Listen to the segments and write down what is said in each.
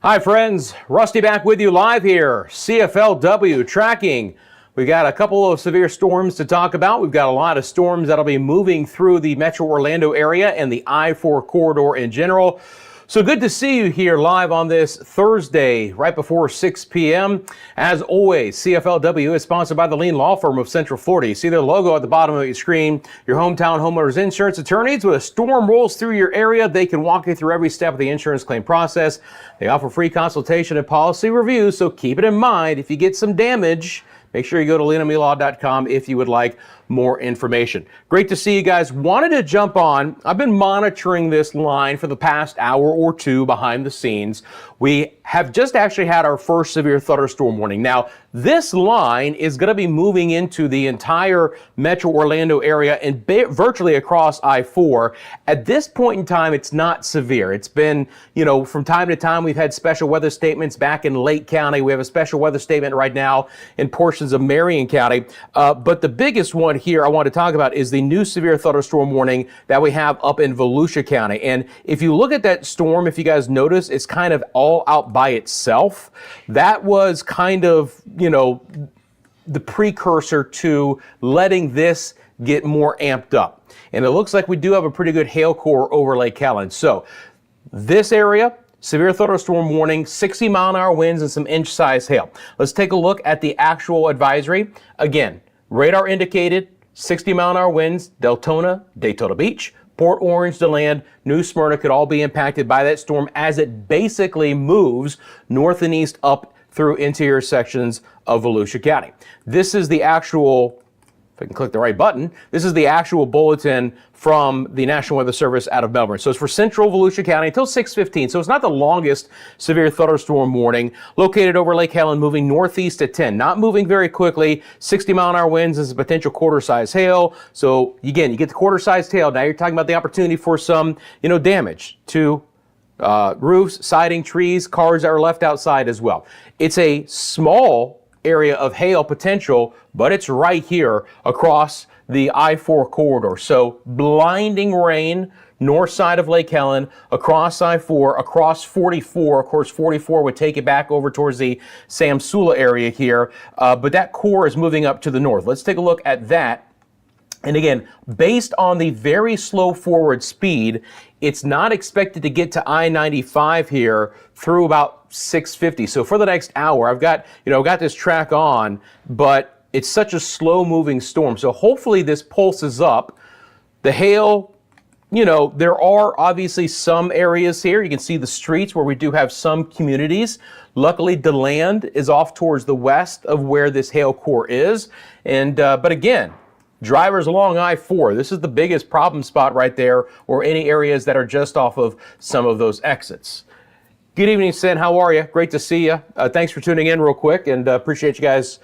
Hi friends, Rusty back with you live here, CFLW tracking. We got a couple of severe storms to talk about. We've got a lot of storms that'll be moving through the Metro Orlando area and the I-4 corridor in general. So good to see you here live on this Thursday, right before 6 p.m. As always, CFLW is sponsored by the Lean Law Firm of Central Florida. You see their logo at the bottom of your screen. Your hometown homeowners insurance attorneys. When a storm rolls through your area, they can walk you through every step of the insurance claim process. They offer free consultation and policy reviews, so keep it in mind. If you get some damage, make sure you go to leanomelaw.com if you would like more information. Great to see you guys. Wanted to jump on. I've been monitoring this line for the past hour or two behind the scenes. We have just actually had our first severe thunderstorm warning. Now, this line is going to be moving into the entire Metro Orlando area and virtually across I-4. At this point in time, it's not severe. It's been, from time to time, we've had special weather statements back in Lake County. We have a special weather statement right now in portions of Marion County. But the biggest one here I want to talk about is the new severe thunderstorm warning that we have up in Volusia County. And if you look at that storm, if you guys notice, it's kind of all out by itself. That was kind of, the precursor to letting this get more amped up. And it looks like we do have a pretty good hail core over Lake Helen. So this area, severe thunderstorm warning, 60-mile-an-hour winds and some inch-size hail. Let's take a look at the actual advisory. Again, radar indicated 60-mile-an-hour winds, Deltona, Daytona Beach, Port Orange, DeLand, New Smyrna could all be impacted by that storm as it basically moves north and east up through interior sections of Volusia County. This is the actual, if I can click the right button, this is the actual bulletin from the National Weather Service out of Melbourne. So it's for central Volusia County until 6:15. So it's not the longest severe thunderstorm warning. Located over Lake Helen, moving northeast at 10. Not moving very quickly. 60-mile-an-hour winds is a potential quarter-size hail. So again, you get the quarter-sized hail. Now you're talking about the opportunity for some, damage to roofs, siding, trees, cars that are left outside as well. It's a small area of hail potential, but it's right here across the I-4 corridor. So blinding rain, north side of Lake Helen, across I-4, across 44. Of course, 44 would take it back over towards the Samsula area here, but that core is moving up to the north. Let's take a look at that. And again, based on the very slow forward speed, it's not expected to get to I-95 here through about 6:50. So for the next hour, I've got this track on, but it's such a slow moving storm. So hopefully this pulses up. The hail, there are obviously some areas here. You can see the streets where we do have some communities. Luckily, DeLand is off towards the west of where this hail core is. And, but again, drivers along I-4, this is the biggest problem spot right there, or any areas that are just off of some of those exits. Good evening, Sin. How are you? Great to see you. Thanks for tuning in real quick, and appreciate you guys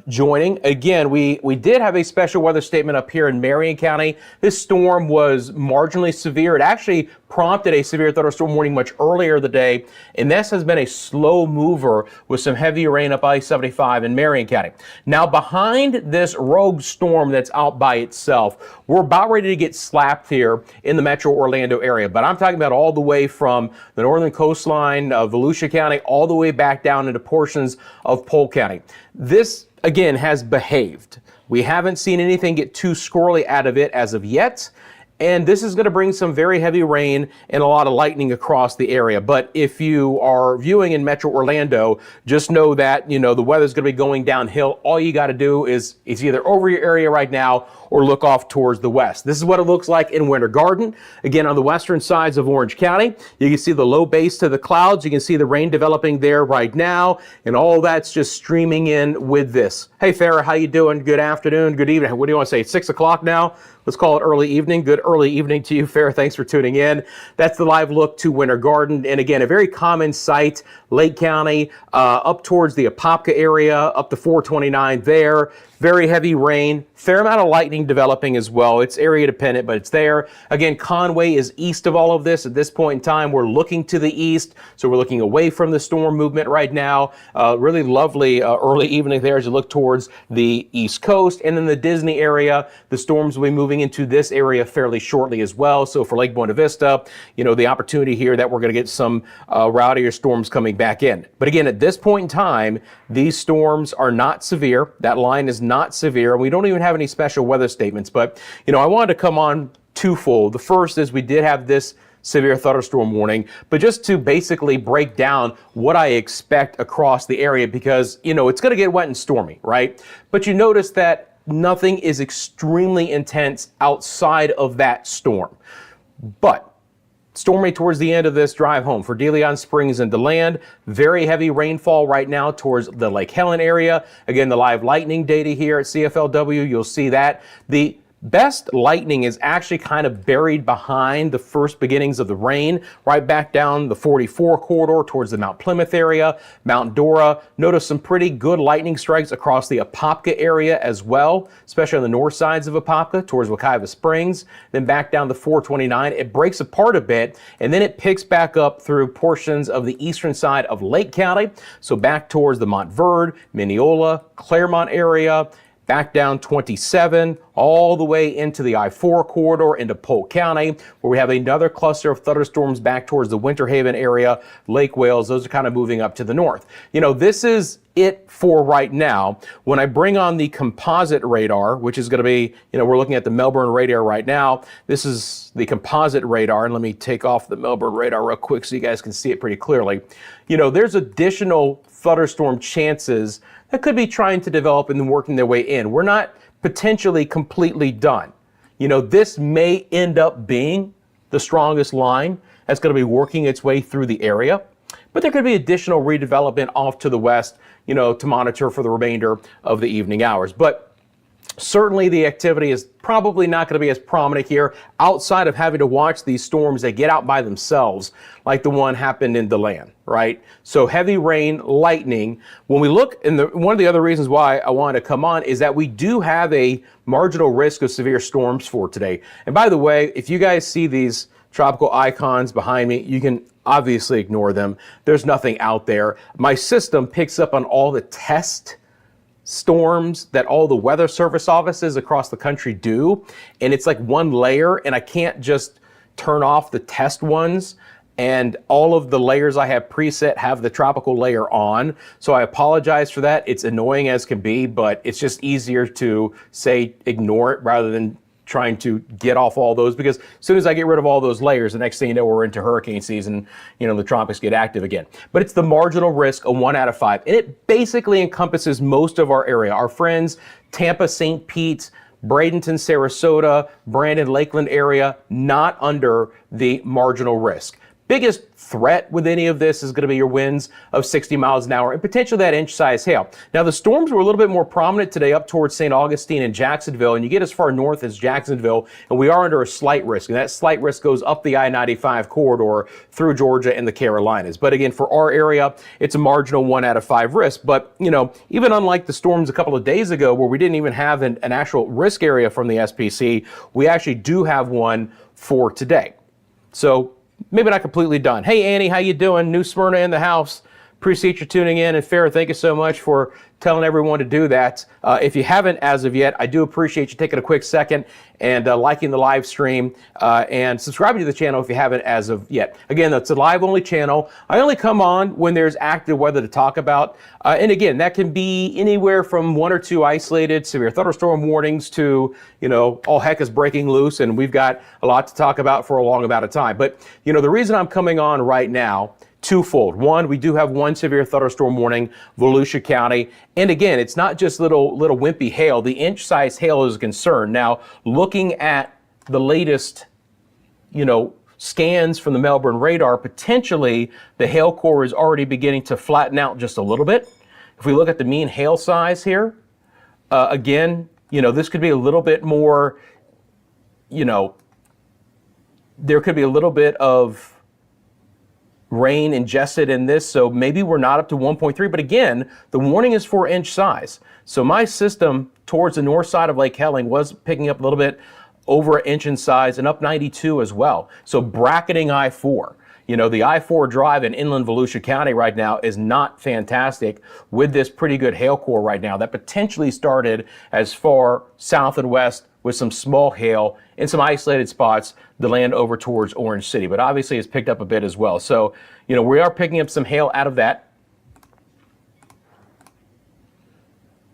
joining. Again, we did have a special weather statement up here in Marion County. This storm was marginally severe. It actually prompted a severe thunderstorm warning much earlier in the day, and this has been a slow mover with some heavy rain up I-75 in Marion County. Now, behind this rogue storm that's out by itself, we're about ready to get slapped here in the Metro Orlando area, but I'm talking about all the way from the northern coastline of Volusia County all the way back down into portions of Polk County. This, again, has behaved. We haven't seen anything get too squirrely out of it as of yet. And this is going to bring some very heavy rain and a lot of lightning across the area. But if you are viewing in Metro Orlando, just know that, the weather's going to be going downhill. All you got to do is either over your area right now or look off towards the west. This is what it looks like in Winter Garden. Again, on the western sides of Orange County, you can see the low base to the clouds. You can see the rain developing there right now, and all that's just streaming in with this. Hey, Farrah, how you doing? Good afternoon, good evening. What do you want to say? 6 o'clock now? Let's call it early evening. Good early evening to you, Farrah. Thanks for tuning in. That's the live look to Winter Garden. And again, a very common sight, Lake County, up towards the Apopka area, up to 429 there. very heavy rain, fair amount of lightning developing as well. It's area dependent, but it's there. Again, Conway is east of all of this. At this point in time, we're looking to the east, so we're looking away from the storm movement right now. Really lovely early evening there as you look towards the east coast. And then the Disney area, the storms will be moving into this area fairly shortly as well. So for Lake Buena Vista, the opportunity here that we're going to get some rowdier storms coming back in. But again, at this point in time, these storms are not severe. That line is not severe. We don't even have any special weather statements. But, I wanted to come on twofold. The first is we did have this severe thunderstorm warning, but just to basically break down what I expect across the area, because, it's going to get wet and stormy, right? But you notice that nothing is extremely intense outside of that storm. But stormy towards the end of this drive home for DeLeon Springs and DeLand. Very heavy rainfall right now towards the Lake Helen area. Again, the live lightning data here at CFLW, you'll see that. The best lightning is actually kind of buried behind the first beginnings of the rain, right back down the 44 corridor towards the Mount Plymouth area, Mount Dora. Notice some pretty good lightning strikes across the Apopka area as well, especially on the north sides of Apopka towards Wekiva Springs. Then back down the 429, it breaks apart a bit, and then it picks back up through portions of the eastern side of Lake County. So back towards the Montverde, Mineola, Claremont area, back down 27, all the way into the I-4 corridor into Polk County, where we have another cluster of thunderstorms back towards the Winter Haven area, Lake Wales. Those are kind of moving up to the north. This is it for right now. When I bring on the composite radar, which is going to be, we're looking at the Melbourne radar right now. This is the composite radar, and let me take off the Melbourne radar real quick so you guys can see it pretty clearly. There's additional thunderstorm chances that could be trying to develop and then working their way in. We're not potentially completely done. This may end up being the strongest line that's going to be working its way through the area, but there could be additional redevelopment off to the west, to monitor for the remainder of the evening hours. But certainly the activity is probably not going to be as prominent here outside of having to watch these storms that get out by themselves, like the one happened in DeLand, right? So heavy rain, lightning. When we look, and one of the other reasons why I wanted to come on is that we do have a marginal risk of severe storms for today. And by the way, if you guys see these tropical icons behind me, you can obviously ignore them. There's nothing out there. My system picks up on all the test storms that all the weather service offices across the country do, and it's like one layer, and I can't just turn off the test ones, and all of the layers I have preset have the tropical layer on. So I apologize for that. It's annoying as can be, but it's just easier to say ignore it rather than trying to get off all those, because as soon as I get rid of all those layers, the next thing you know, we're into hurricane season, the tropics get active again. But it's the marginal risk of 1 out of 5. And it basically encompasses most of our area. Our friends, Tampa, St. Pete, Bradenton, Sarasota, Brandon, Lakeland area, not under the marginal risk. Biggest threat with any of this is going to be your winds of 60 miles an hour and potentially that inch-size hail. Now, the storms were a little bit more prominent today up towards St. Augustine and Jacksonville, and you get as far north as Jacksonville, and we are under a slight risk, and that slight risk goes up the I-95 corridor through Georgia and the Carolinas. But again, for our area, it's a marginal 1 out of 5 risk. But, even unlike the storms a couple of days ago where we didn't even have an actual risk area from the SPC, we actually do have one for today. So, maybe not completely done. Hey, Annie, how you doing? New Smyrna in the house. Appreciate you tuning in. And Farrah, thank you so much for telling everyone to do that. If you haven't as of yet, I do appreciate you taking a quick second and liking the live stream and subscribing to the channel if you haven't as of yet. Again, that's a live only channel. I only come on when there's active weather to talk about. And again, that can be anywhere from 1 or 2 isolated severe thunderstorm warnings to, all heck is breaking loose, and we've got a lot to talk about for a long amount of time. But, the reason I'm coming on right now, twofold. One, we do have one severe thunderstorm warning, Volusia County. And again, it's not just little wimpy hail. The inch-size hail is a concern. Now, looking at the latest, scans from the Melbourne radar, potentially the hail core is already beginning to flatten out just a little bit. If we look at the mean hail size here, again, this could be a little bit more, there could be a little bit of rain ingested in this, so maybe we're not up to 1.3, but again, the warning is for inch size. So my system towards the north side of Lake Helling was picking up a little bit over an inch in size and up 92 as well. So bracketing I-4. You know, the I-4 drive in inland Volusia County right now is not fantastic with this pretty good hail core right now that potentially started as far south and west with some small hail in some isolated spots to land over towards Orange City. But obviously it's picked up a bit as well. So, you know, we are picking up some hail out of that.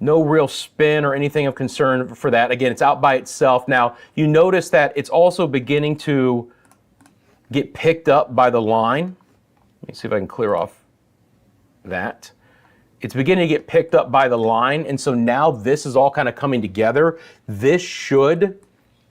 No real spin or anything of concern for that. Again, it's out by itself. Now, you notice that it's also beginning to get picked up by the line. Let me see if I can clear off that. It's beginning to get picked up by the line, and so now this is all kind of coming together. This should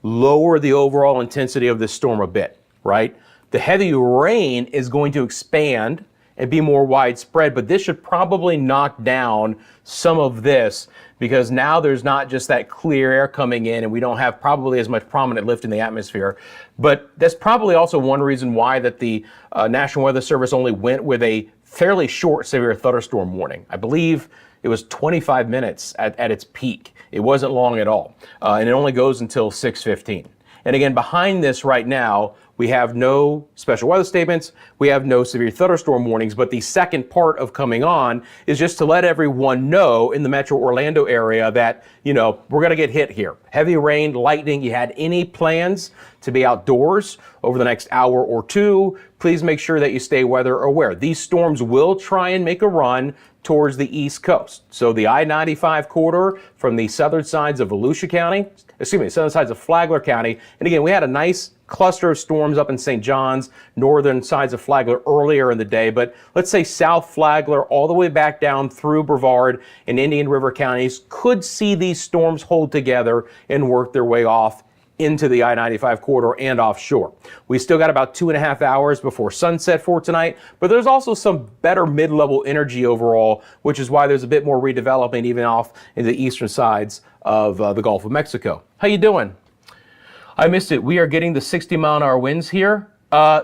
lower the overall intensity of this storm a bit, right? The heavy rain is going to expand and be more widespread, but this should probably knock down some of this because now there's not just that clear air coming in and we don't have probably as much prominent lift in the atmosphere. But that's probably also one reason why that the National Weather Service only went with a fairly short severe thunderstorm warning. I believe it was 25 minutes at its peak. It wasn't long at all. And it only goes until 6:15. And again, behind this right now, we have no special weather statements, we have no severe thunderstorm warnings, but the second part of coming on is just to let everyone know in the metro Orlando area that, you know, we're gonna get hit here. Heavy rain, lightning, you had any plans to be outdoors over the next hour or two, please make sure that you stay weather aware. These storms will try and make a run towards the East Coast. So the I-95 corridor from the southern sides of Volusia County, southern sides of Flagler County. And again, we had a nice cluster of storms up in St. John's, northern sides of Flagler earlier in the day, but let's say South Flagler all the way back down through Brevard and Indian River counties could see these storms hold together and work their way off into the I-95 corridor and offshore. We still got about 2.5 hours before sunset for tonight, but there's also some better mid-level energy overall, which is why there's a bit more redevelopment even off in the eastern sides of the Gulf of Mexico. How you doing? I missed it. We are getting the 60-mile-an-hour winds here.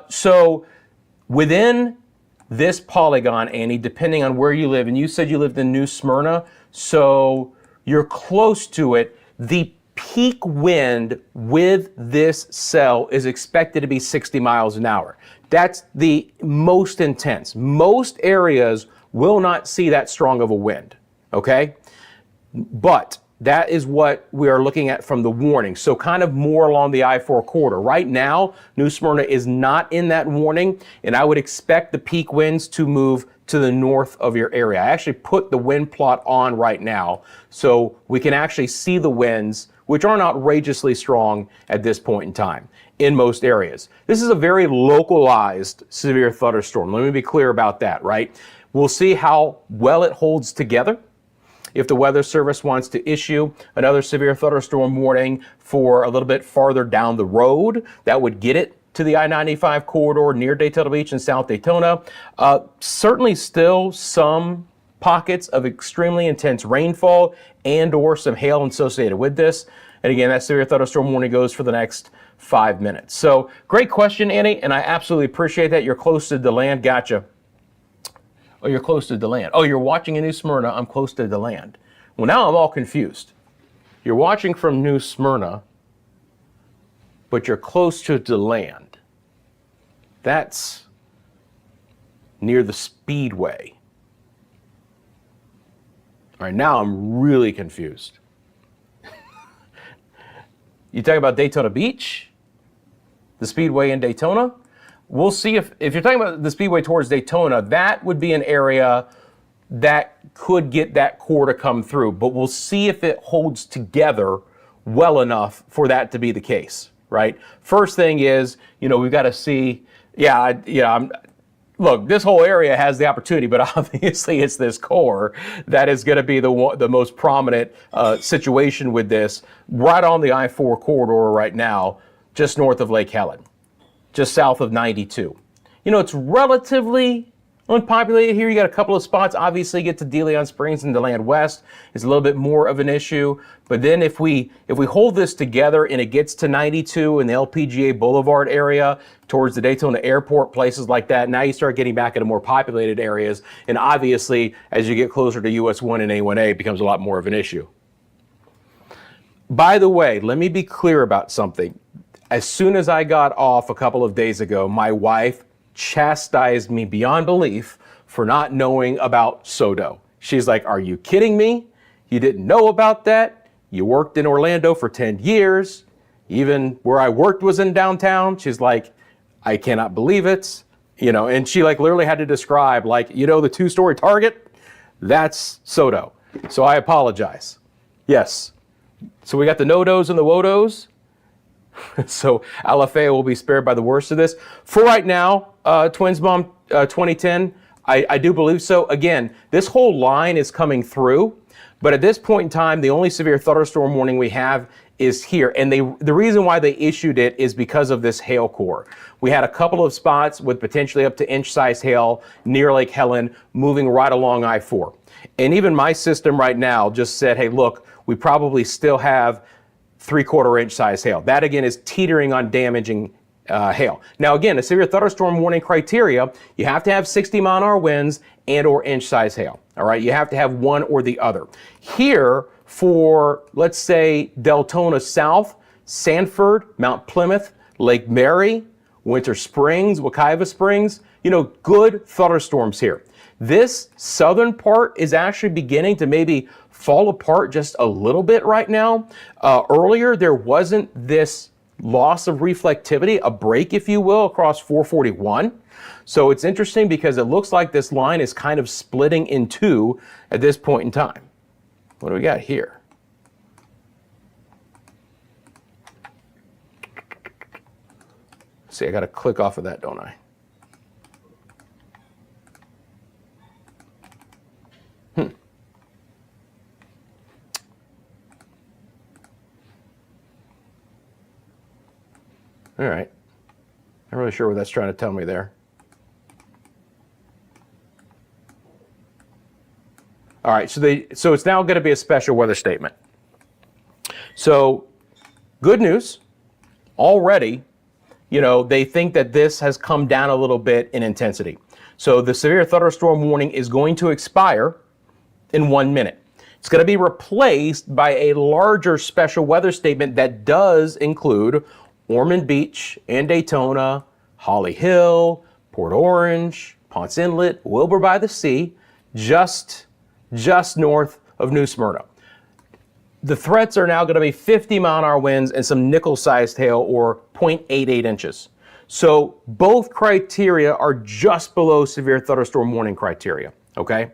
So within this polygon, Annie, depending on where you live, and you said you lived in New Smyrna, so you're close to it, the peak wind with this cell is expected to be 60 miles an hour. That's the most intense. Most areas will not see that strong of a wind, okay? But that is what we are looking at from the warning. So kind of more along the I-4 corridor. Right now, New Smyrna is not in that warning, and I would expect the peak winds to move to the north of your area. I actually put the wind plot on right now, so we can actually see the winds, which aren't outrageously strong at this point in time in most areas. This is a very localized severe thunderstorm. Let me be clear about that, right? We'll see how well it holds together. If the Weather Service wants to issue another severe thunderstorm warning for a little bit farther down the road, that would get it to the I-95 corridor near Daytona Beach and South Daytona. Certainly still some pockets of extremely intense rainfall and or some hail associated with this. And again, that severe thunderstorm warning goes for the next 5 minutes. So great question, Annie, and I absolutely appreciate that. You're close to DeLand. Gotcha. Oh, you're close to DeLand. Oh, you're watching in New Smyrna. I'm close to DeLand. Well, now I'm all confused. You're watching from New Smyrna, but you're close to DeLand. That's near the Speedway. All right, now I'm really confused. You talking about Daytona Beach? The Speedway in Daytona? We'll see if you're talking about the Speedway towards Daytona, that would be an area that could get that core to come through, but we'll see if it holds together well enough for that to be the case, right? First thing is, you know, we've got to see, look, this whole area has the opportunity, but obviously it's this core that is going to be the most prominent situation with this, right on the I-4 corridor right now, just north of Lake Helen, just south of 92. You know, it's relatively Unpopulated here, you got a couple of spots. Obviously, you get to DeLeon Springs and DeLand West. It's a little bit more of an issue. But then if we hold this together and it gets to 92 in the LPGA Boulevard area, towards the Daytona Airport, places like that, now you start getting back into more populated areas. And obviously, as you get closer to US 1 and A1A, it becomes a lot more of an issue. By the way, let me be clear about something. As soon as I got off a couple of days ago, my wife chastised me beyond belief for not knowing about SODO. She's like, are you kidding me? You didn't know about that? You worked in Orlando for 10 years. Even where I worked was in downtown. She's like, I cannot believe it. And she like literally had to describe like, the 2-story Target, that's SODO. So I apologize. Yes. So we got the no-dos and the wodos. So Alafaya will be spared by the worst of this. For right now, Twins Bomb 2010, I do believe so. Again, this whole line is coming through, but at this point in time, the only severe thunderstorm warning we have is here. And the reason why they issued it is because of this hail core. We had a couple of spots with potentially up to inch-sized hail near Lake Helen moving right along I-4. And even my system right now just said, hey, look, we probably still have 3/4 inch size hail. That again is teetering on damaging hail. Now again, a severe thunderstorm warning criteria, you have to have 60-mile-an-hour winds and or inch size hail. All right, you have to have one or the other. Here for, let's say, Deltona South, Sanford, Mount Plymouth, Lake Mary, Winter Springs, Wekiva Springs, good thunderstorms here. This southern part is actually beginning to maybe fall apart just a little bit right now. Earlier, there wasn't this loss of reflectivity, a break, if you will, across 441. So it's interesting because it looks like this line is kind of splitting in two at this point in time. What do we got here? See, I got to click off of that, don't I? All right. Not really sure what that's trying to tell me there. All right, so it's now going to be a special weather statement. So, good news. Already, they think that this has come down a little bit in intensity. So the severe thunderstorm warning is going to expire in 1 minute. It's going to be replaced by a larger special weather statement that does include Ormond Beach and Daytona, Holly Hill, Port Orange, Ponce Inlet, Wilbur by the Sea, just north of New Smyrna. The threats are now going to be 50-mile-an-hour winds and some nickel-sized hail, or 0.88 inches. So both criteria are just below severe thunderstorm warning criteria, okay?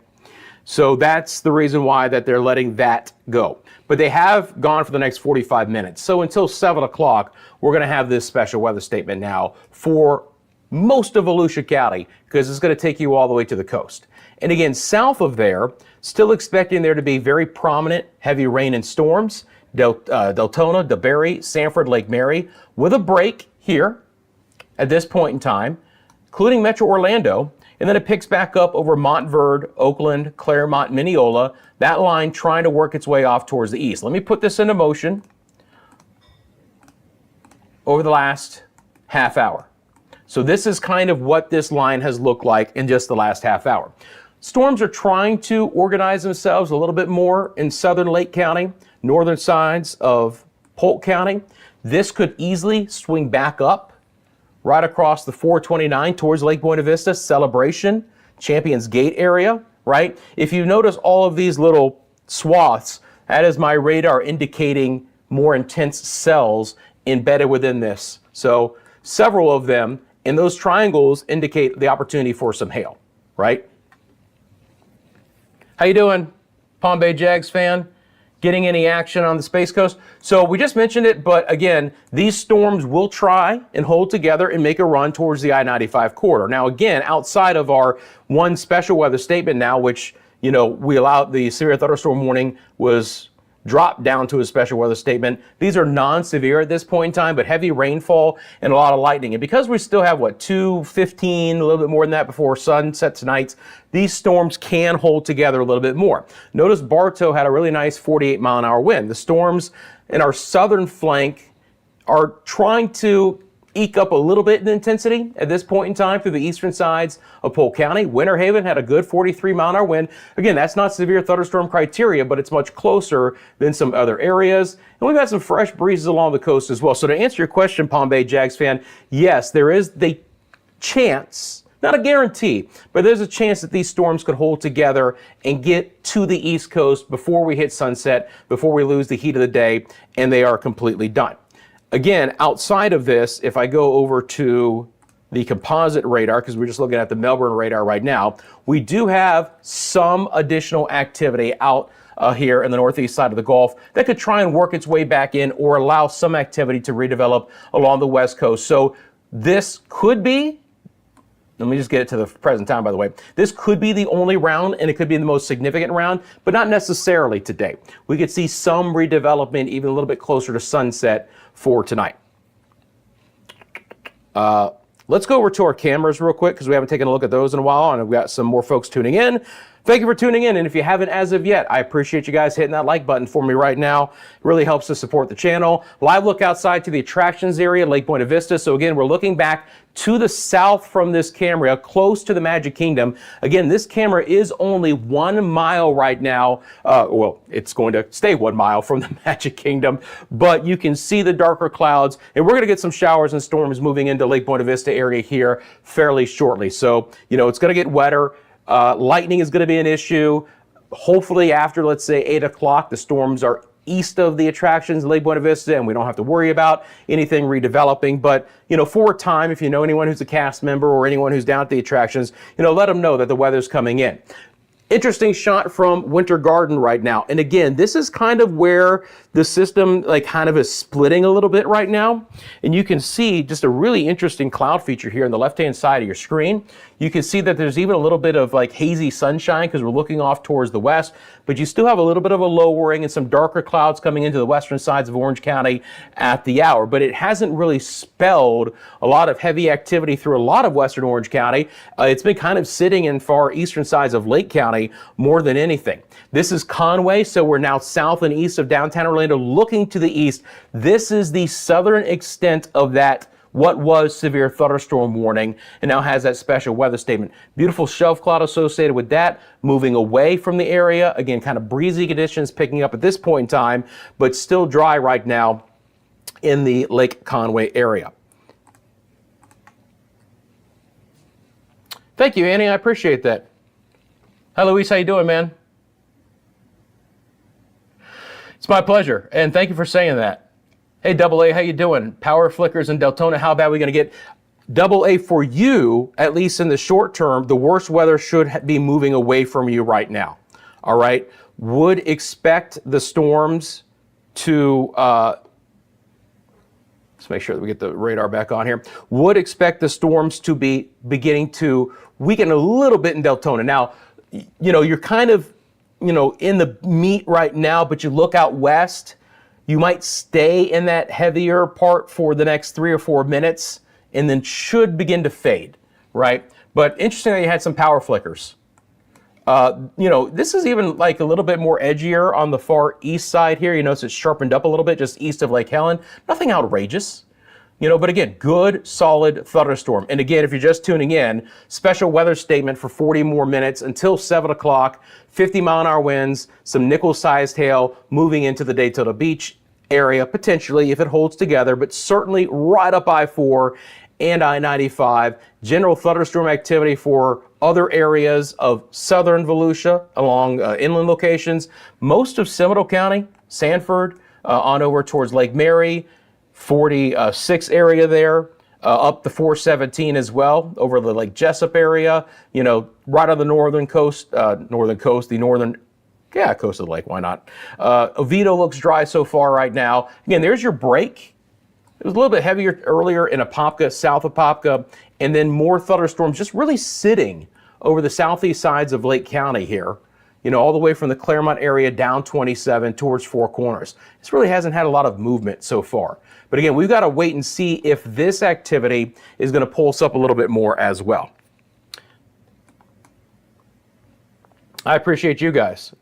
So that's the reason why that they're letting that go. But they have gone for the next 45 minutes. So until 7 o'clock, we're going to have this special weather statement now for most of Volusia County, because it's going to take you all the way to the coast. And again, south of there, still expecting there to be very prominent heavy rain and storms. Deltona, DeBary, Sanford, Lake Mary, with a break here at this point in time, including Metro Orlando. And then it picks back up over Montverde, Oakland, Claremont, Mineola, that line trying to work its way off towards the east. Let me put this into motion over the last half hour. So this is kind of what this line has looked like in just the last half hour. Storms are trying to organize themselves a little bit more in southern Lake County, northern sides of Polk County. This could easily swing back up right across the 429 towards Lake Buena Vista, Celebration, Champions Gate area, right? If you notice all of these little swaths, that is my radar indicating more intense cells embedded within this. So several of them, and those triangles indicate the opportunity for some hail, right? How you doing, Palm Bay Jags fan? Getting any action on the Space Coast? So we just mentioned it, but again, these storms will try and hold together and make a run towards the I-95 corridor. Now again, outside of our one special weather statement now, which, we allowed, the severe thunderstorm warning was drop down to a special weather statement. These are non-severe at this point in time, but heavy rainfall and a lot of lightning. And because we still have, what, 2:15, a little bit more than that before sunset tonight, these storms can hold together a little bit more. Notice Bartow had a really nice 48-mile-an-hour wind. The storms in our southern flank are trying to eke up a little bit in intensity at this point in time through the eastern sides of Polk County. Winter Haven had a good 43-mile-an-hour wind. Again, that's not severe thunderstorm criteria, but it's much closer than some other areas. And we've had some fresh breezes along the coast as well. So to answer your question, Palm Bay Jags fan, yes, there is the chance, not a guarantee, but there's a chance that these storms could hold together and get to the East Coast before we hit sunset, before we lose the heat of the day, and they are completely done. Again, outside of this, if I go over to the composite radar, because we're just looking at the Melbourne radar right now, we do have some additional activity out here in the northeast side of the Gulf that could try and work its way back in or allow some activity to redevelop along the west coast. So this could be, let me just get it to the present time, by the way. This could be the only round, and it could be the most significant round, but not necessarily today. We could see some redevelopment even a little bit closer to sunset for tonight. Let's go over to our cameras real quick because we haven't taken a look at those in a while, and we've got some more folks tuning in. Thank you for tuning in, and if you haven't as of yet, I appreciate you guys hitting that like button for me right now. It really helps to support the channel. Live look outside to the attractions area, Lake Buena Vista. So again, we're looking back to the south from this camera, close to the Magic Kingdom. Again, this camera is only 1 mile right now. Well, it's going to stay 1 mile from the Magic Kingdom, but you can see the darker clouds, and we're going to get some showers and storms moving into Lake Buena Vista area here fairly shortly. So, you know, it's going to get wetter. Lightning is going to be an issue. Hopefully after, let's say, 8 o'clock, the storms are east of the attractions in Lake Buena Vista, and we don't have to worry about anything redeveloping. But, you know, for a time, if you know anyone who's a cast member or anyone who's down at the attractions, you know, let them know that the weather's coming in. Interesting shot from Winter Garden right now. And again, this is kind of where the system like kind of is splitting a little bit right now. And you can see just a really interesting cloud feature here on the left-hand side of your screen. You can see that there's even a little bit of like hazy sunshine because we're looking off towards the west, but you still have a little bit of a lowering and some darker clouds coming into the western sides of Orange County at the hour. But it hasn't really spelled a lot of heavy activity through a lot of western Orange County. It's been kind of sitting in far eastern sides of Lake County more than anything. This is Conway, so we're now south and east of downtown Orlando looking to the east. This is the southern extent of that what was severe thunderstorm warning and now has that special weather statement. Beautiful shelf cloud associated with that, moving away from the area. Again, kind of breezy conditions picking up at this point in time, but still dry right now in the Lake Conway area. Thank you, Annie. I appreciate that. Hi, Luis. How you doing, man? It's my pleasure, and thank you for saying that. Hey, Double A, how you doing? Power flickers in Deltona. How bad are we going to get? Double A, for you, at least in the short term, the worst weather should be moving away from you right now. All right? Would expect the storms to, let's make sure that we get the radar back on here. Would expect the storms to be beginning to weaken a little bit in Deltona. Now, you know, you're kind of, you know, in the meat right now, but you look out west, you might stay in that heavier part for the next 3 or 4 minutes and then should begin to fade, right? But interesting that you had some power flickers. You know, this is even like a little bit more edgier on the far east side here. You notice it's sharpened up a little bit just east of Lake Helen. Nothing outrageous. You know, but again, good, solid thunderstorm. And again, if you're just tuning in, special weather statement for 40 more minutes until 7 o'clock, 50-mile-an-hour winds, some nickel-sized hail moving into the Daytona Beach area, potentially, if it holds together, but certainly right up I-4 and I-95. General thunderstorm activity for other areas of southern Volusia along inland locations. Most of Seminole County, Sanford, on over towards Lake Mary, 46 area there, up the 417 as well, over the Lake Jessup area, you know, right on the northern coast, coast of the lake, why not? Oviedo looks dry so far right now. Again, there's your break. It was a little bit heavier earlier in Apopka, south of Apopka, and then more thunderstorms just really sitting over the southeast sides of Lake County here. all the way from the Claremont area down 27 towards Four Corners. This really hasn't had a lot of movement so far. But again, we've got to wait and see if this activity is going to pulse up a little bit more as well. I appreciate you guys.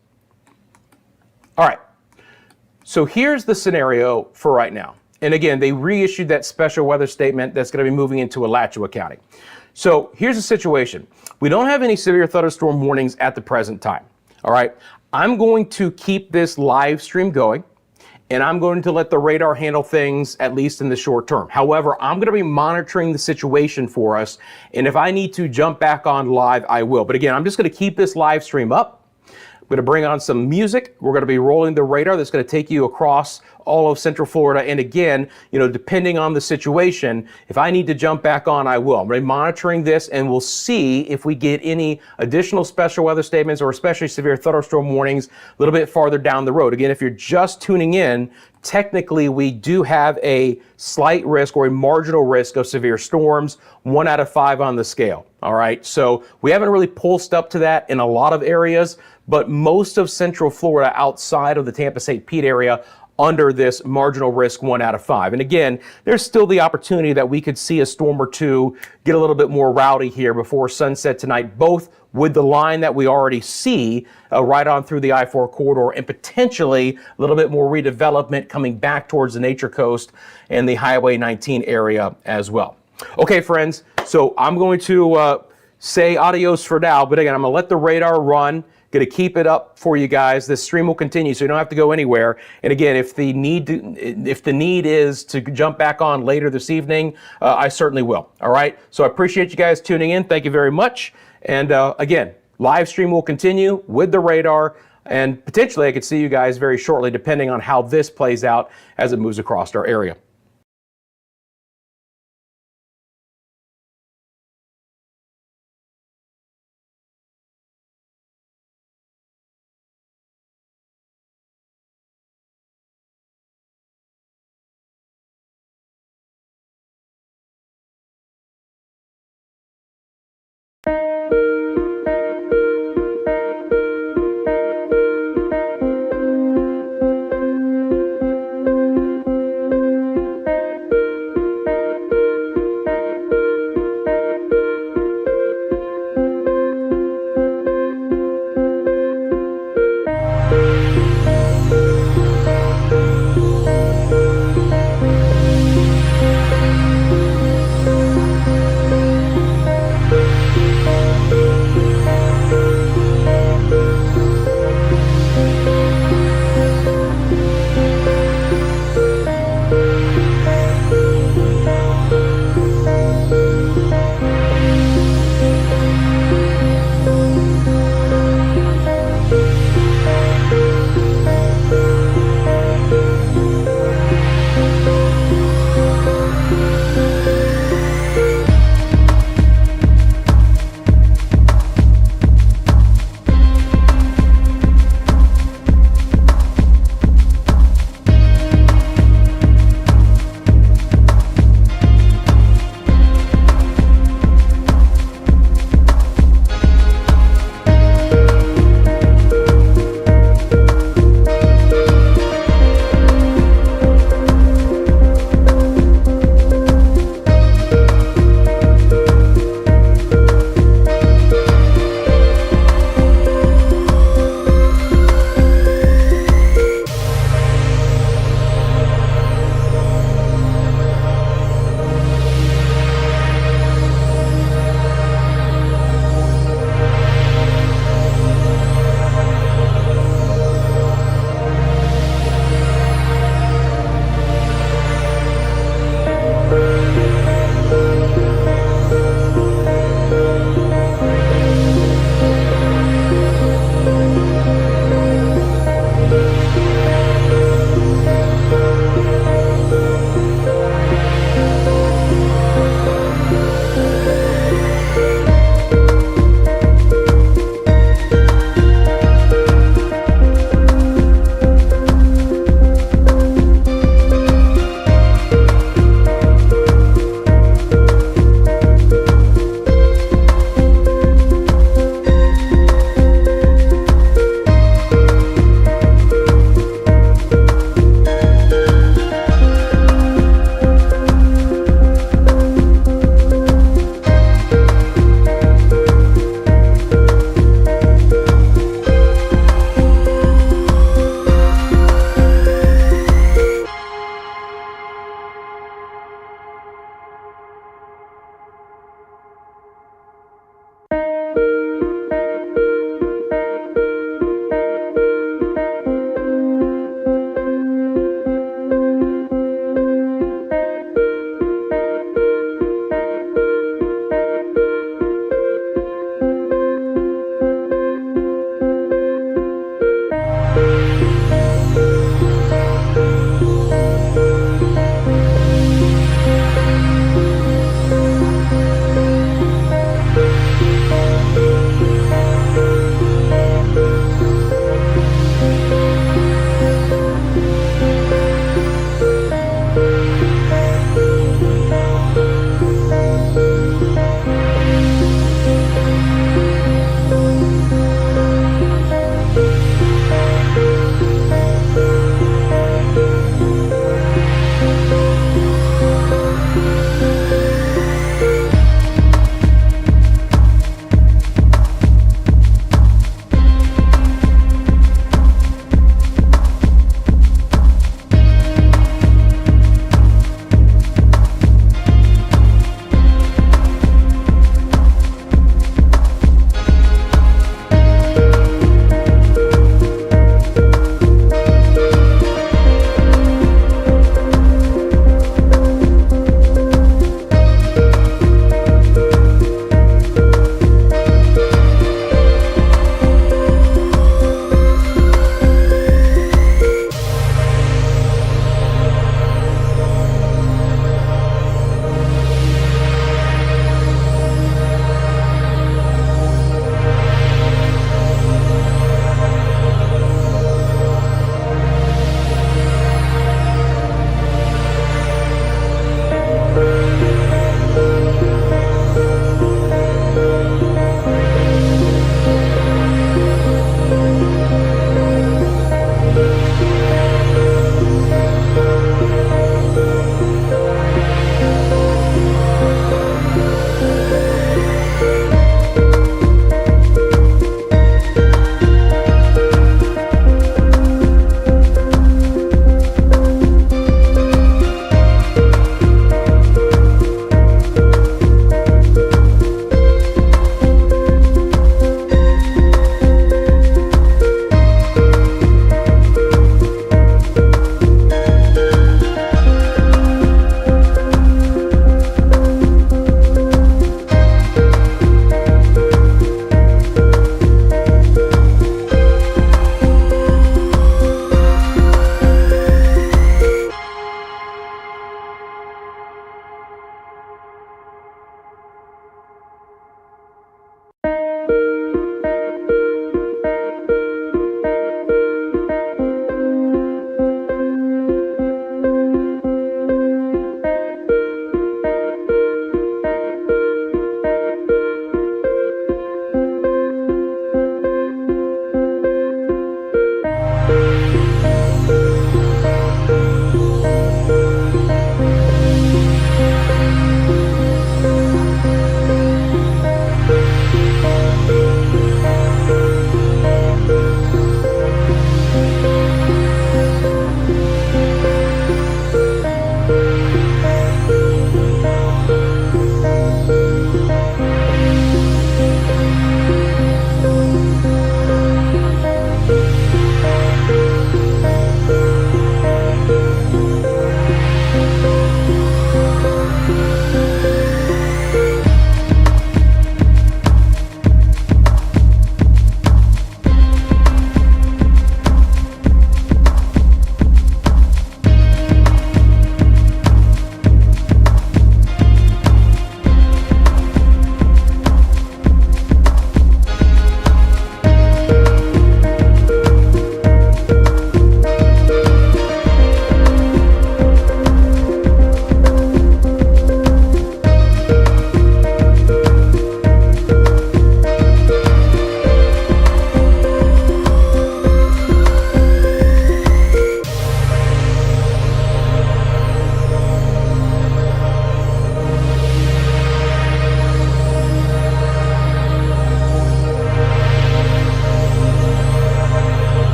All right. So here's the scenario for right now. And again, they reissued that special weather statement that's going to be moving into Alachua County. So here's the situation. We don't have any severe thunderstorm warnings at the present time. All right. I'm going to keep this live stream going, and I'm going to let the radar handle things at least in the short term. However, I'm going to be monitoring the situation for us. And if I need to jump back on live, I will. But again, I'm just going to keep this live stream up. I'm going to bring on some music. We're going to be rolling the radar that's going to take you across all of Central Florida. And again, depending on the situation, if I need to jump back on, I will. I'm going to be monitoring this, and we'll see if we get any additional special weather statements or especially severe thunderstorm warnings a little bit farther down the road. Again, if you're just tuning in, technically we do have a slight risk or a marginal risk of severe storms, 1 out of 5 on the scale. All right. So we haven't really pulsed up to that in a lot of areas, but most of Central Florida outside of the Tampa-St. Pete area under this marginal risk 1 out of 5. And again, there's still the opportunity that we could see a storm or two get a little bit more rowdy here before sunset tonight, both with the line that we already see right on through the I-4 corridor and potentially a little bit more redevelopment coming back towards the Nature Coast and the Highway 19 area as well. Okay, friends, so I'm going to say adios for now, but again, I'm going to let the radar run. Going to keep it up for you guys. This stream will continue, so you don't have to go anywhere. And again, if the need is to jump back on later this evening, I certainly will. All right. So I appreciate you guys tuning in. Thank you very much. And again, live stream will continue with the radar, and potentially I could see you guys very shortly, depending on how this plays out as it moves across our area.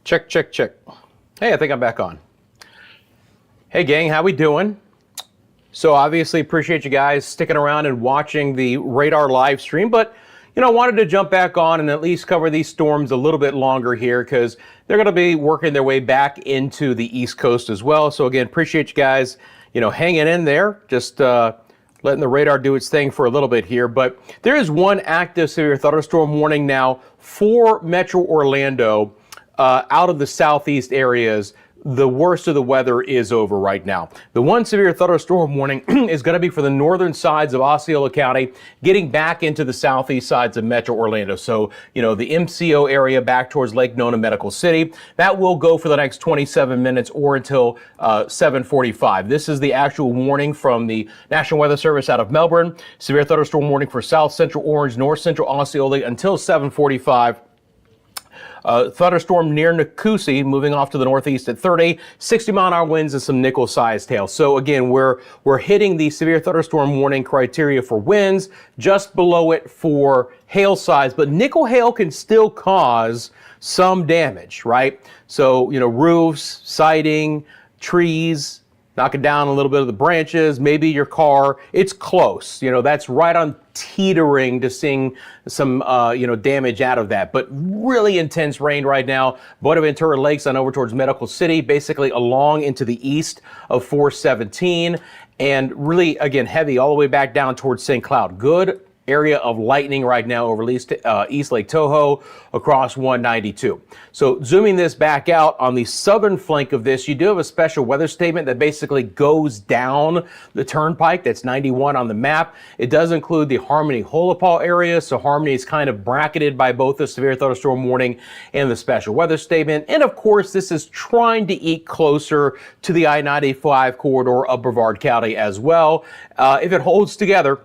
Check, check, check. Hey, I think I'm back on. Hey gang, how we doing? So obviously appreciate you guys sticking around and watching the radar live stream, but I wanted to jump back on and at least cover these storms a little bit longer here because they're going to be working their way back into the East Coast as well. So again, appreciate you guys, hanging in there, just letting the radar do its thing for a little bit here. But there is one active severe thunderstorm warning now for Metro Orlando out of the southeast areas. The worst of the weather is over right now. The one severe thunderstorm warning is going to be for the northern sides of Osceola County, getting back into the southeast sides of Metro Orlando. So, the MCO area back towards Lake Nona Medical City. That will go for the next 27 minutes or until 7:45. This is the actual warning from the National Weather Service out of Melbourne. Severe thunderstorm warning for South Central Orange, North Central Osceola until 7:45. Thunderstorm near Nakusi, moving off to the northeast at 30, 60-mile-an-hour winds and some nickel-sized hail. So again, we're hitting the severe thunderstorm warning criteria for winds, just below it for hail size, but nickel hail can still cause some damage, right? So, roofs, siding, trees, knocking down a little bit of the branches, maybe your car. It's close. That's right on teetering to seeing some, damage out of that. But really intense rain right now. Buenaventura Lakes on over towards Medical City, basically along into the east of 417. And really, again, heavy all the way back down towards St. Cloud. Good area of lightning right now over East Lake Tahoe across 192. So zooming this back out on the southern flank of this, you do have a special weather statement that basically goes down the turnpike. That's 91 on the map. It does include the Harmony-Holopau area. So Harmony is kind of bracketed by both the severe thunderstorm warning and the special weather statement. And of course, this is trying to eke closer to the I-95 corridor of Brevard County as well. If it holds together,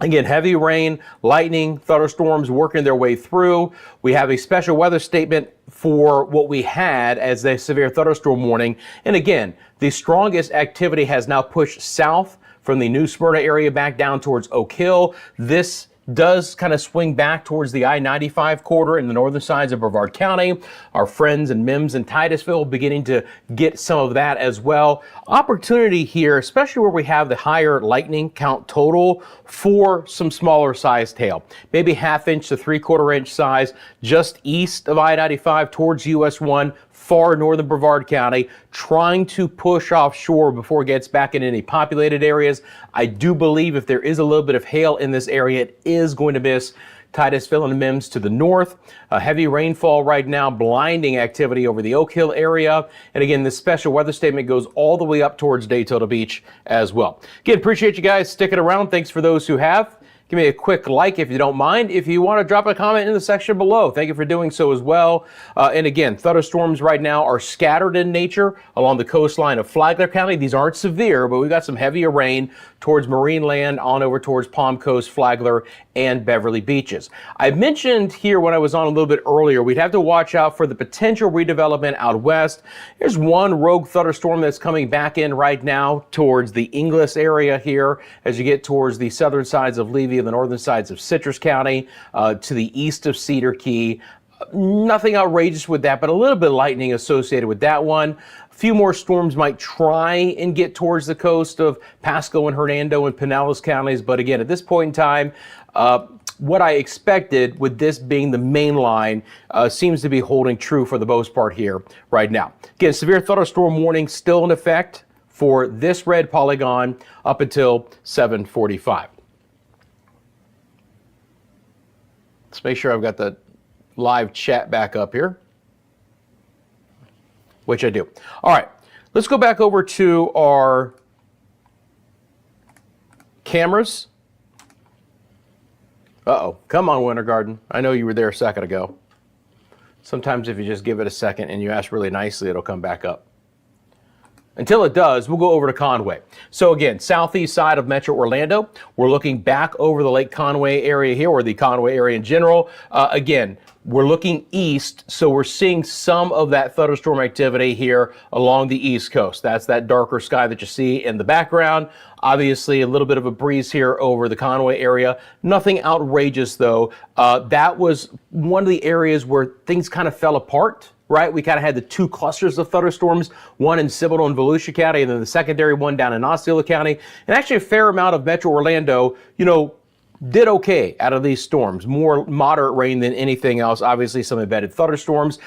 again, heavy rain, lightning, thunderstorms working their way through. We have a special weather statement for what we had as a severe thunderstorm warning. And again, the strongest activity has now pushed south from the New Smyrna area back down towards Oak Hill. This does kind of swing back towards the I-95 corridor in the northern sides of Brevard County. Our friends in Mims and Titusville beginning to get some of that as well. Opportunity here, especially where we have the higher lightning count total for some smaller sized hail. Maybe 1/2 inch to 3/4 inch size just east of I-95 towards US 1. Far northern Brevard County, trying to push offshore before it gets back in any populated areas. I do believe if there is a little bit of hail in this area, it is going to miss Titusville and Mims to the north. Heavy rainfall right now, blinding activity over the Oak Hill area. And again, this special weather statement goes all the way up towards Daytona Beach as well. Again, appreciate you guys sticking around. Thanks for those who have. Give me a quick like if you don't mind. If you want to drop a comment in the section below, thank you for doing so as well. And again, thunderstorms right now are scattered in nature along the coastline of Flagler County. These aren't severe, but we've got some heavier rain towards Marineland on over towards Palm Coast, Flagler, and Beverly Beaches. I mentioned here when I was on a little bit earlier, we'd have to watch out for the potential redevelopment out west. There's one rogue thunderstorm that's coming back in right now towards the Inglis area here as you get towards the southern sides of Levy and the northern sides of Citrus County to the east of Cedar Key. Nothing outrageous with that, but a little bit of lightning associated with that one. A few more storms might try and get towards the coast of Pasco and Hernando and Pinellas counties. But again, at this point in time, what I expected with this being the main line seems to be holding true for the most part here right now. Again, severe thunderstorm warning still in effect for this red polygon up until 7:45. Let's make sure I've got the live chat back up here, which I do. All right, let's go back over to our cameras. Uh-oh, come on, Winter Garden. I know you were there a second ago. Sometimes if you just give it a second and you ask really nicely, it'll come back up. Until it does, we'll go over to Conway. So again, southeast side of Metro Orlando. We're looking back over the Lake Conway area here, or the Conway area in general. Again, we're looking east, so we're seeing some of that thunderstorm activity here along the east coast. That's that darker sky that you see in the background. Obviously, a little bit of a breeze here over the Conway area. Nothing outrageous, though. That was one of the areas where things kind of fell apart right? We kind of had the two clusters of thunderstorms, one in Cibolo and Volusia County, and then the secondary one down in Osceola County. And actually a fair amount of Metro Orlando, did okay out of these storms. More moderate rain than anything else. Obviously, some embedded thunderstorms.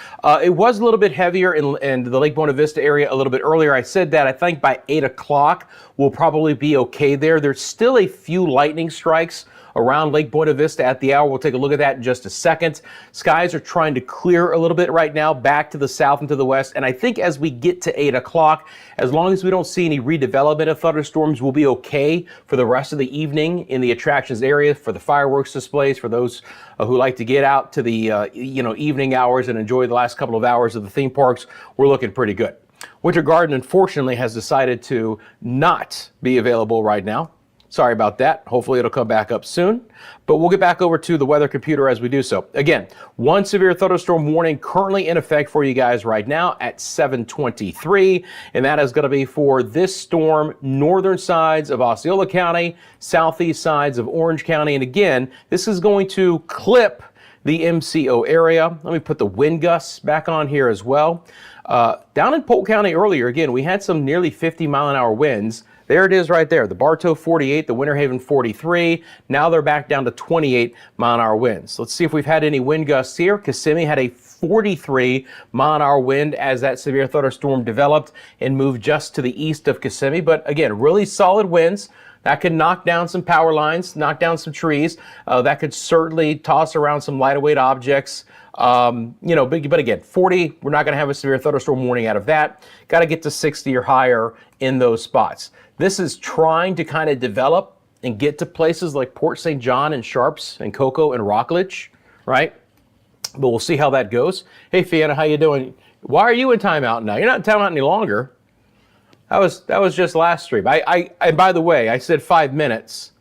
It was a little bit heavier in the Lake Buena Vista area a little bit earlier. I said that I think by 8 o'clock we'll probably be okay there. There's still a few lightning strikes around Lake Buena Vista at the hour. We'll take a look at that in just a second. Skies are trying to clear a little bit right now, back to the south and to the west. And I think as we get to 8 o'clock, as long as we don't see any redevelopment of thunderstorms, we'll be okay for the rest of the evening in the attractions area, for the fireworks displays, for those who like to get out to the evening hours and enjoy the last couple of hours of the theme parks. We're looking pretty good. Winter Garden, unfortunately, has decided to not be available right now. Sorry about that. Hopefully it'll come back up soon, but we'll get back over to the weather computer as we do so. Again, one severe thunderstorm warning currently in effect for you guys right now at 7:23, and that is going to be for this storm, northern sides of Osceola County, southeast sides of Orange County. And again, this is going to clip the MCO area. Let me put the wind gusts back on here as well. Down in Polk County earlier, again, we had some nearly 50-mile-an-hour winds. There it is right there. The Bartow 48, the Winter Haven 43. Now they're back down to 28-mile-an-hour winds. Let's see if we've had any wind gusts here. Kissimmee had a 43-mile-an-hour wind as that severe thunderstorm developed and moved just to the east of Kissimmee. But again, really solid winds. That could knock down some power lines, knock down some trees. That could certainly toss around some lighter weight objects. But again, 40, we're not going to have a severe thunderstorm warning out of that. Got to get to 60 or higher in those spots. This is trying to kind of develop and get to places like Port St. John and Sharps and Cocoa and Rockledge, right? But we'll see how that goes. Hey, Fiona, how you doing? Why are you in timeout now? You're not in timeout any longer. That was just last stream. And by the way, I said 5 minutes.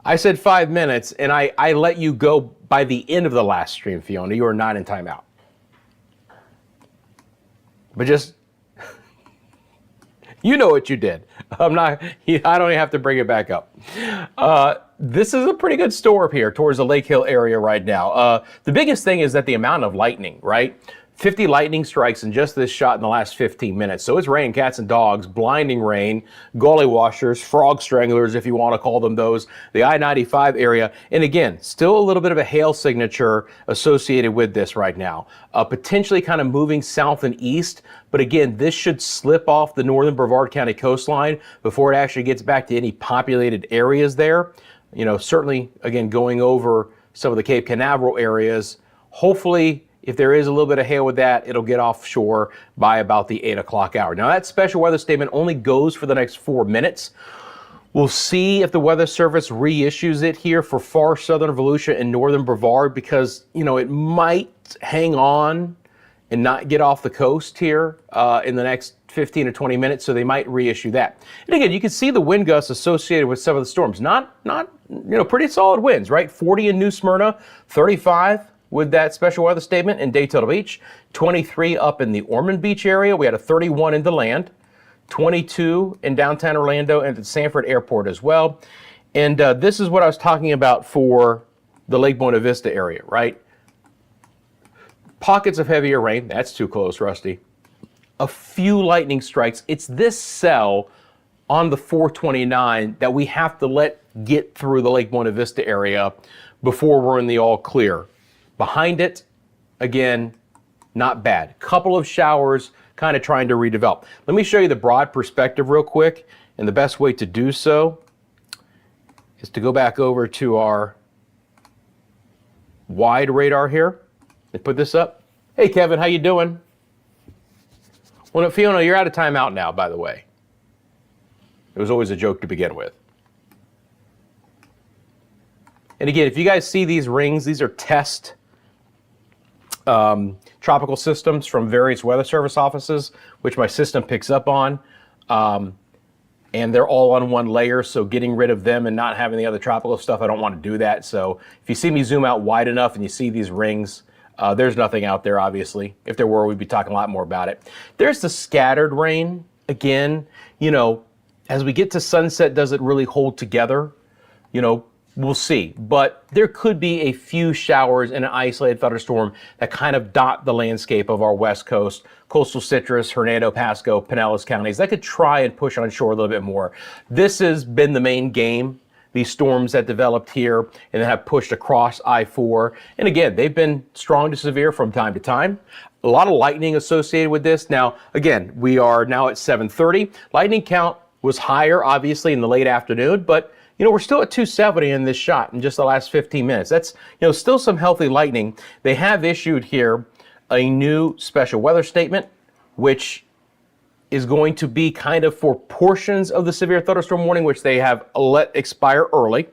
I said 5 minutes, and I let you go by the end of the last stream, Fiona. You are not in timeout. But just, you know what you did. I don't even have to bring it back up. This is a pretty good storm here towards the Lake Hill area right now. The biggest thing is that the amount of lightning, right? 50 lightning strikes in just this shot in the last 15 minutes. So it's raining cats and dogs, blinding rain, gully washers, frog stranglers, if you want to call them those, the I-95 area. And again, still a little bit of a hail signature associated with this right now. Potentially kind of moving south and east. But again, this should slip off the northern Brevard County coastline before it actually gets back to any populated areas there. Certainly, again, going over some of the Cape Canaveral areas. Hopefully, if there is a little bit of hail with that, it'll get offshore by about the 8 o'clock hour. Now, that special weather statement only goes for the next 4 minutes. We'll see if the Weather Service reissues it here for far southern Volusia and northern Brevard because, it might hang on and not get off the coast here in the next 15 or 20 minutes, so they might reissue that. And again, you can see the wind gusts associated with some of the storms. Not pretty solid winds, right? 40 in New Smyrna, 35 with that special weather statement in Daytona Beach, 23 up in the Ormond Beach area. We had a 31 in DeLand, 22 in downtown Orlando and at Sanford Airport as well. And this is what I was talking about for the Lake Buena Vista area, right? Pockets of heavier rain. That's too close, Rusty. A few lightning strikes. It's this cell on the 429 that we have to let get through the Lake Buena Vista area before we're in the all clear. Behind it, again, not bad. Couple of showers kind of trying to redevelop. Let me show you the broad perspective real quick. And the best way to do so is to go back over to our wide radar here and put this up. Hey, Kevin, how you doing? Well, Fiona, you're out of timeout now, by the way. It was always a joke to begin with. And again, if you guys see these rings, these are test tropical systems from various Weather Service offices, which my system picks up on. And they're all on one layer, so getting rid of them and not having the other tropical stuff, I don't want to do that. So if you see me zoom out wide enough and you see these rings, there's nothing out there, obviously. If there were, we'd be talking a lot more about it. There's the scattered rain. Again, as we get to sunset, does it really hold together? We'll see, but there could be a few showers and an isolated thunderstorm that kind of dot the landscape of our west coast, coastal Citrus, Hernando, Pasco, Pinellas counties. That could try and push on shore a little bit more. This has been the main game. These storms that developed here and then have pushed across I-4. And again, they've been strong to severe from time to time. A lot of lightning associated with this. Now, again, we are now at 7:30. Lightning count was higher, obviously, in the late afternoon, but we're still at 270 in this shot in just the last 15 minutes. That's, still some healthy lightning. They have issued here a new special weather statement, which is going to be kind of for portions of the severe thunderstorm warning, which they have let expire early.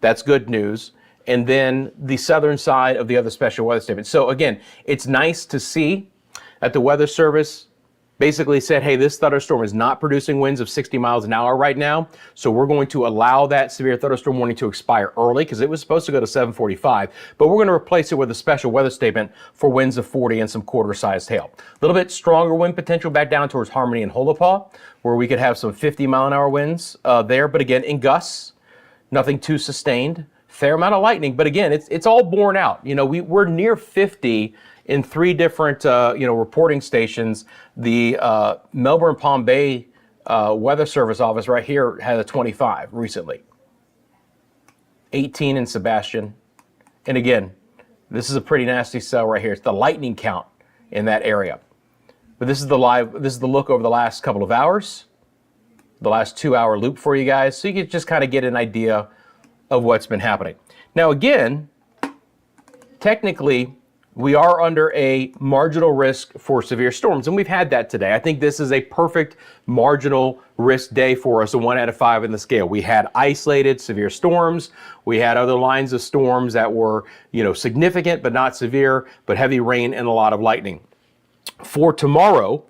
That's good news. And then the southern side of the other special weather statement. So again, it's nice to see that the Weather Service basically said, hey, this thunderstorm is not producing winds of 60 miles an hour right now. So we're going to allow that severe thunderstorm warning to expire early because it was supposed to go to 7:45. But we're going to replace it with a special weather statement for winds of 40 and some quarter-sized hail. A little bit stronger wind potential back down towards Harmony and Holopaw, where we could have some 50-mile-an-hour winds there. But again, in gusts, nothing too sustained. Fair amount of lightning. But again, it's all borne out. We're near 50 in 3 different, reporting stations. The Melbourne Palm Bay Weather Service office right here had a 25 recently. 18 in Sebastian. And again, this is a pretty nasty cell right here. It's the lightning count in that area. But this is the look over the last couple of hours, the last 2-hour loop for you guys. So you can just kind of get an idea of what's been happening. Now again, technically, we are under a marginal risk for severe storms, and we've had that today. I think this is a perfect marginal risk day for us, a 1 out of 5 in the scale. We had isolated severe storms. We had other lines of storms that were, significant but not severe, but heavy rain and a lot of lightning. For tomorrow,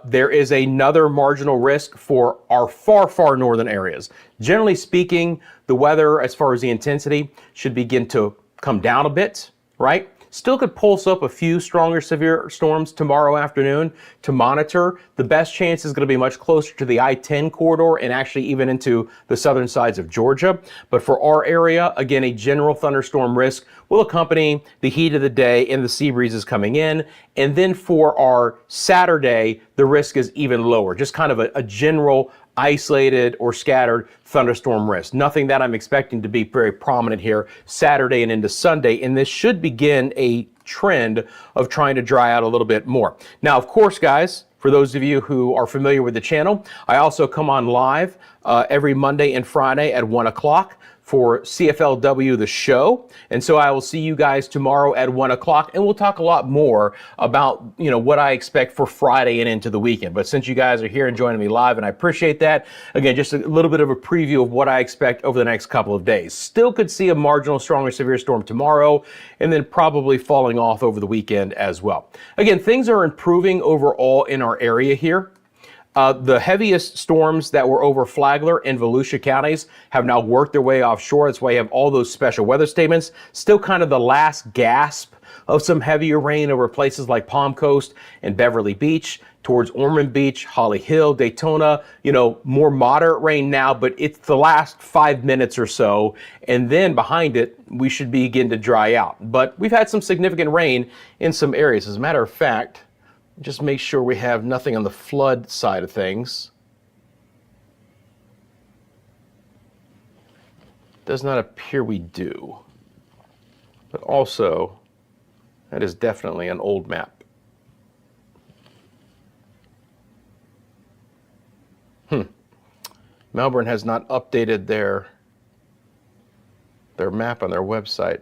there is another marginal risk for our far, far northern areas. Generally speaking, the weather, as far as the intensity, should begin to come down a bit, right? Still could pulse up a few stronger severe storms tomorrow afternoon to monitor. The best chance is going to be much closer to the I-10 corridor and actually even into the southern sides of Georgia. But for our area, again, a general thunderstorm risk will accompany the heat of the day and the sea breezes coming in. And then for our Saturday, the risk is even lower, just kind of a general isolated or scattered thunderstorm risk. Nothing that I'm expecting to be very prominent here Saturday and into Sunday, and this should begin a trend of trying to dry out a little bit more. Now, of course, guys, for those of you who are familiar with the channel, I also come on live every Monday and Friday at 1 o'clock for CFLW, the show. And so I will see you guys tomorrow at 1 o'clock, and we'll talk a lot more about, what I expect for Friday and into the weekend. But since you guys are here and joining me live, and I appreciate that, again, just a little bit of a preview of what I expect over the next couple of days. Still could see a marginal strong or severe storm tomorrow, and then probably falling off over the weekend as well. Again, things are improving overall in our area here. The heaviest storms that were over Flagler and Volusia counties have now worked their way offshore. That's why you have all those special weather statements. Still kind of the last gasp of some heavier rain over places like Palm Coast and Beverly Beach, towards Ormond Beach, Holly Hill, Daytona, more moderate rain now, but it's the last 5 minutes or so. And then behind it, we should begin to dry out. But we've had some significant rain in some areas. As a matter of fact, just make sure we have nothing on the flood side of things. Does not appear we do. But also, that is definitely an old map. Melbourne has not updated their map on their website.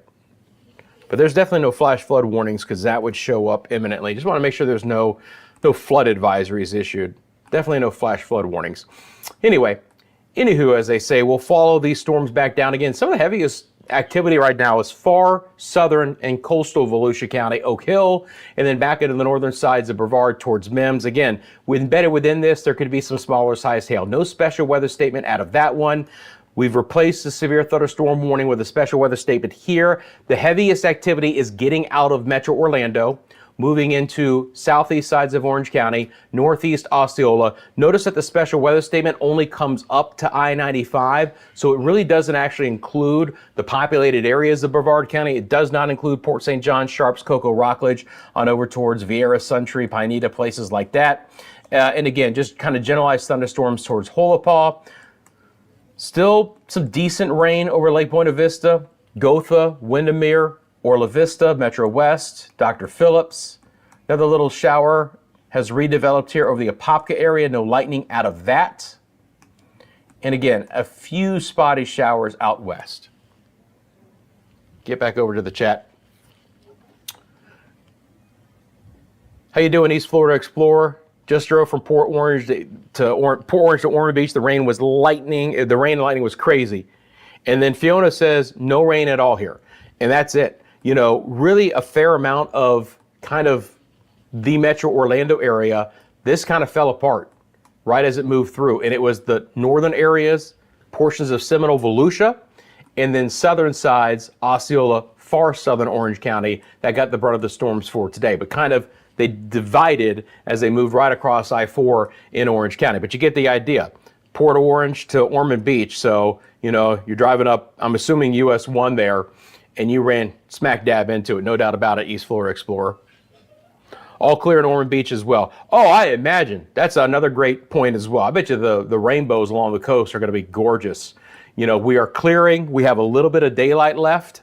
But there's definitely no flash flood warnings because that would show up imminently. Just want to make sure there's no flood advisories issued. Definitely no flash flood warnings. Anyway, anywho, as they say, we'll follow these storms back down again. Some of the heaviest activity right now is far southern and coastal Volusia County, Oak Hill, and then back into the northern sides of Brevard towards Mims. Again, embedded within this, there could be some smaller size hail. No special weather statement out of that one. We've replaced the severe thunderstorm warning with a special weather statement here. The heaviest activity is getting out of Metro Orlando. moving into southeast sides of Orange County, northeast Osceola. Notice that the special weather statement only comes up to I-95, so it really doesn't actually include the populated areas of Brevard County. It does not include Port St. John, Sharps, Cocoa, Rockledge, on over towards Vieira, Suntree, Pineda, places like that. And again, just kind of generalized thunderstorms towards Holopaw. Still some decent rain over Lake Buena Vista, Gotha, Windermere, Orla Vista, Metro West, Dr. Phillips. Another little shower has redeveloped here over the Apopka area. No lightning out of that. And again, a few spotty showers out west. Get back over to the chat. How you doing, East Florida Explorer? Just drove from Port Orange to Ormond Beach. The rain was lightning. The rain and lightning was crazy. And then Fiona says, no rain at all here. And that's it. You know, really a fair amount of kind of the Metro Orlando area. This kind of fell apart right as it moved through. And it was the northern areas, portions of Seminole, Volusia, and then southern sides, Osceola, far southern Orange County, that got the brunt of the storms for today. But kind of they divided as they moved right across I-4 in Orange County. But you get the idea. Port Orange to Ormond Beach. So, you know, you're driving up, I'm assuming US 1 there, and you ran smack dab into it. No doubt about it, East Florida Explorer. All clear in Ormond Beach as well. Oh, I imagine. That's another great point as well. I bet you the rainbows along the coast are going to be gorgeous. You know, we are clearing. We have a little bit of daylight left,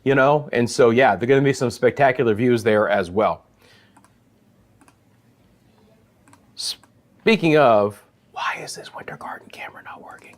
you know, and so, yeah, there are going to be some spectacular views there as well. Speaking of, why is this winter garden camera not working?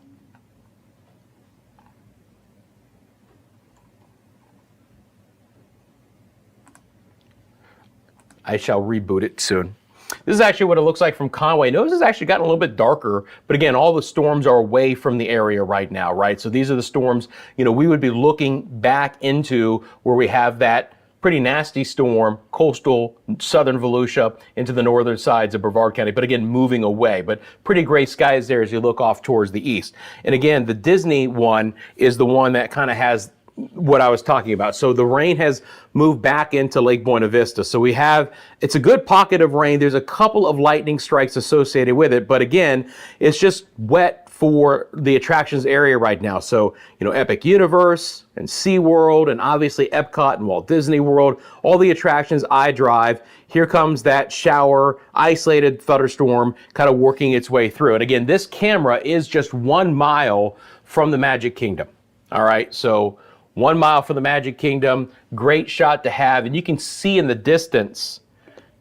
I shall reboot it soon. This is actually what it looks like from Conway. Notice it's actually gotten a little bit darker, but again, all the storms are away from the area right now, right? So these are the storms, you know, we would be looking back into where we have that pretty nasty storm, coastal southern Volusia into the northern sides of Brevard County, but again, moving away. But pretty gray skies there as you look off towards the east. And again, the Disney one is the one that kind of has what I was talking about. So the rain has moved back into Lake Buena Vista. So we have, it's a good pocket of rain. There's a couple of lightning strikes associated with it, but again, it's just wet for the attractions area right now. So, you know, Epic Universe and SeaWorld and obviously Epcot and Walt Disney World, all the attractions I drive. Here comes that shower, isolated thunderstorm kind of working its way through. And again, this camera is just 1 mile from the Magic Kingdom. All right, so 1 mile from the Magic Kingdom, great shot to have. And you can see in the distance,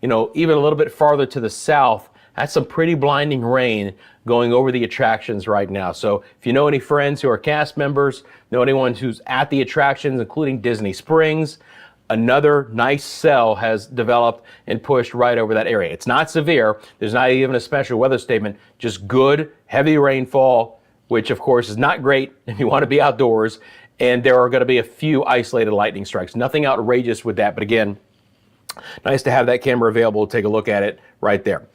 you know, even a little bit farther to the south, that's some pretty blinding rain going over the attractions right now. So if you know any friends who are cast members, know anyone who's at the attractions, including Disney Springs, another nice cell has developed and pushed right over that area. It's not severe. There's not even a special weather statement, just good, heavy rainfall, which of course is not great if you want to be outdoors. And there are going to be a few isolated lightning strikes. Nothing outrageous with that, but again, nice to have that camera available to take a look at it right there.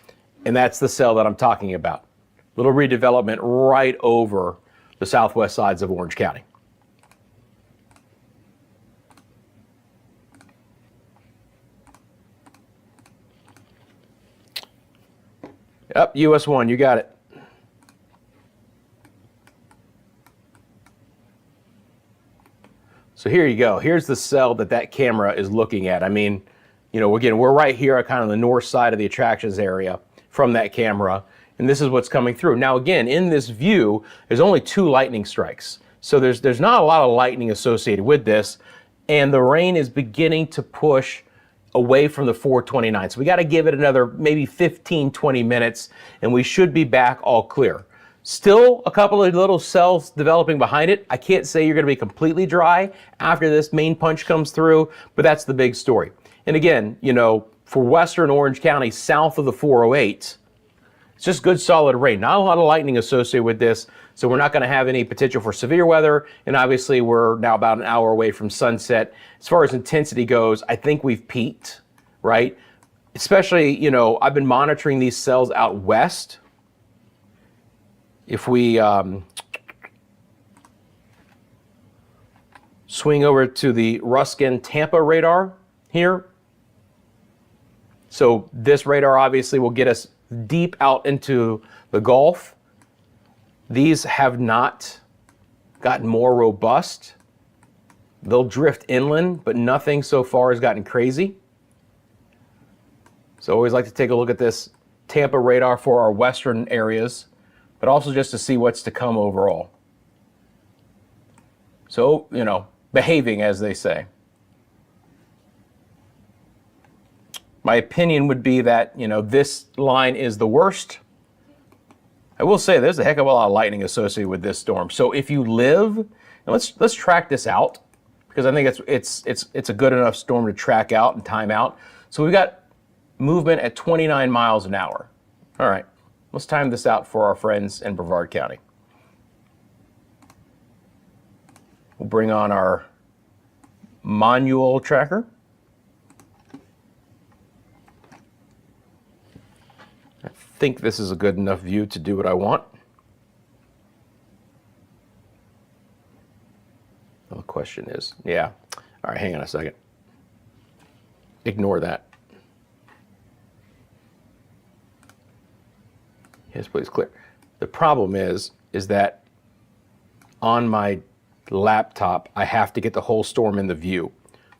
And that's the cell that I'm talking about. Little redevelopment right over the southwest sides of Orange County. Yep, US 1, you got it. So here you go. Here's the cell that camera is looking at. I mean, you know, again, we're right here at kind of the north side of the attractions area from that camera, and this is what's coming through. Now, again, in this view, there's only 2 lightning strikes. So there's not a lot of lightning associated with this, and the rain is beginning to push away from the 429. So we got to give it another maybe 15, 20 minutes, and we should be back all clear. Still a couple of little cells developing behind it. I can't say you're going to be completely dry after this main punch comes through, but that's the big story. And again, you know, for western Orange County, south of the 408, it's just good solid rain. Not a lot of lightning associated with this, so we're not going to have any potential for severe weather. And obviously, we're now about an hour away from sunset. As far as intensity goes, I think we've peaked, right? Especially, you know, I've been monitoring these cells out west. If we swing over to the Ruskin Tampa radar here, So this radar obviously will get us deep out into the Gulf. These have not gotten more robust. They'll drift inland, but nothing so far has gotten crazy. So I always like to take a look at this Tampa radar for our western areas, but also just to see what's to come overall. So, you know, behaving, as they say. My opinion would be that, you know, this line is the worst. I will say there's a heck of a lot of lightning associated with this storm. So if you live, and let's track this out, because I think it's a good enough storm to track out and time out. So we've got movement at 29 miles an hour. All right, let's time this out for our friends in Brevard County. We'll bring on our manual tracker. I think this is a good enough view to do what I want. Well, the question is, yeah. All right, hang on a second. Ignore that. Yes, please, clear. The problem is that on my laptop, I have to get the whole storm in the view,